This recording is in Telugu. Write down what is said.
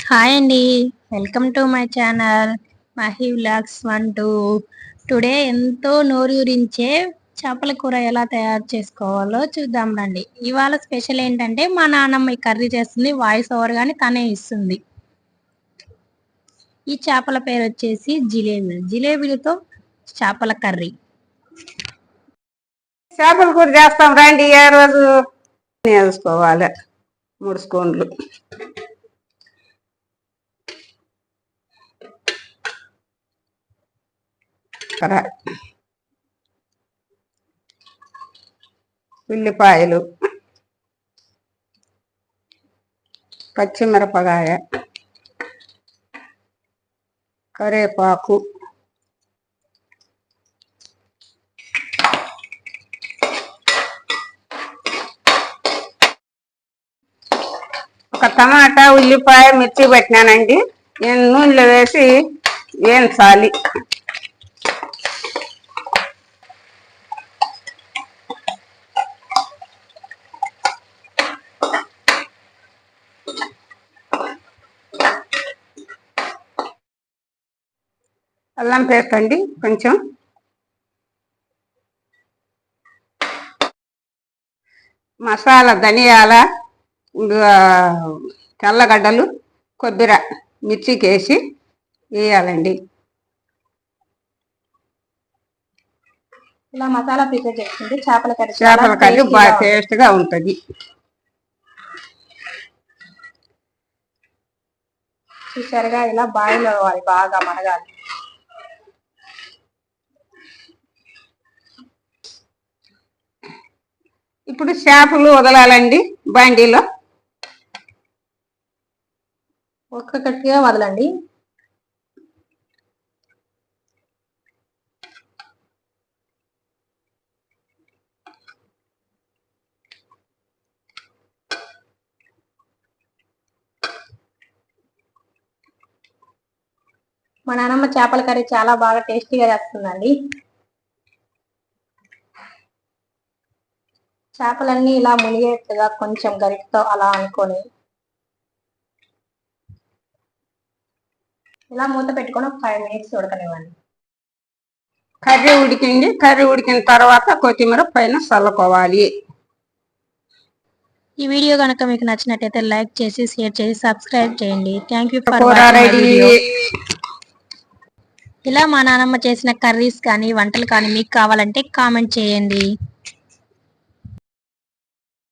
హాయ్ అండి, welcome to my channel Mahi vlogs 1 2. Today ఎంతో నోరూరించే చేపల కూర ఎలా తయారు చేసుకోవాలో చూద్దాం రండి. ఇవాళ స్పెషల్ ఏంటంటే మా నాన్నమ్మ ఈ కర్రీ చేస్తుంది, వాయిస్ ఓవర్ కానీ తనే ఇస్తుంది. ఈ చేపల పేరు వచ్చేసి జిలేబీలతో చేపల కర్రీ. చేపల కూర చేస్తాం రండి. ఏ రోజు వేసుకోవాలి 3 స్పూన్లు ఉల్లిపాయలు, పచ్చిమిరపకాయ, కరివేపాకు, ఒక టమాటా, ఉల్లిపాయ, మిర్చి పెట్టినానండి. నేను నూనెలో వేసి వేయించాలి. అల్లం పేస్ట్ అండి కొంచెం, మసాలా ధనియాల, తెల్లగడ్డలు, కొబ్బరి, మిర్చికి వేసి వేయాలండి. ఇలా మసాలా ప్రిపేర్ చేసుకుంటే చేపల కర్రీ బాగా టేస్ట్గా ఉంటుంది. చూసారుగా, ఇలా బాయిల్ అవ్వాలి, బాగా మరగాలి. ఇప్పుడు చేపలు వదలాలండి బండిలో. ఒక్కొక్కటిగా వదలండి. మా నాన్నమ్మ చేపల కర్రీ చాలా బాగా టేస్టీగా చేస్తుందండి. చేపలన్నీ ఇలా మునిగేట్టుగా కొంచెం గరిటతో అలా అనుకొని ఇలా మూత పెట్టుకొని 5 minutes ఉడకనివ్వండి. కర్రీ ఉడికింది. కర్రీ ఉడికిన తర్వాత కొత్తిమీర పైన చల్లుకోవాలి. ఈ వీడియో కనుక మీకు నచ్చినట్టయితే లైక్ చేసి, షేర్ చేసి, సబ్స్క్రైబ్ చేయండి. Thank you for watching video. ఇలా మా నాన్నమ్మ చేసిన కర్రీస్ కానీ వంటలు కానీ మీకు కావాలంటే కామెంట్ చేయండి.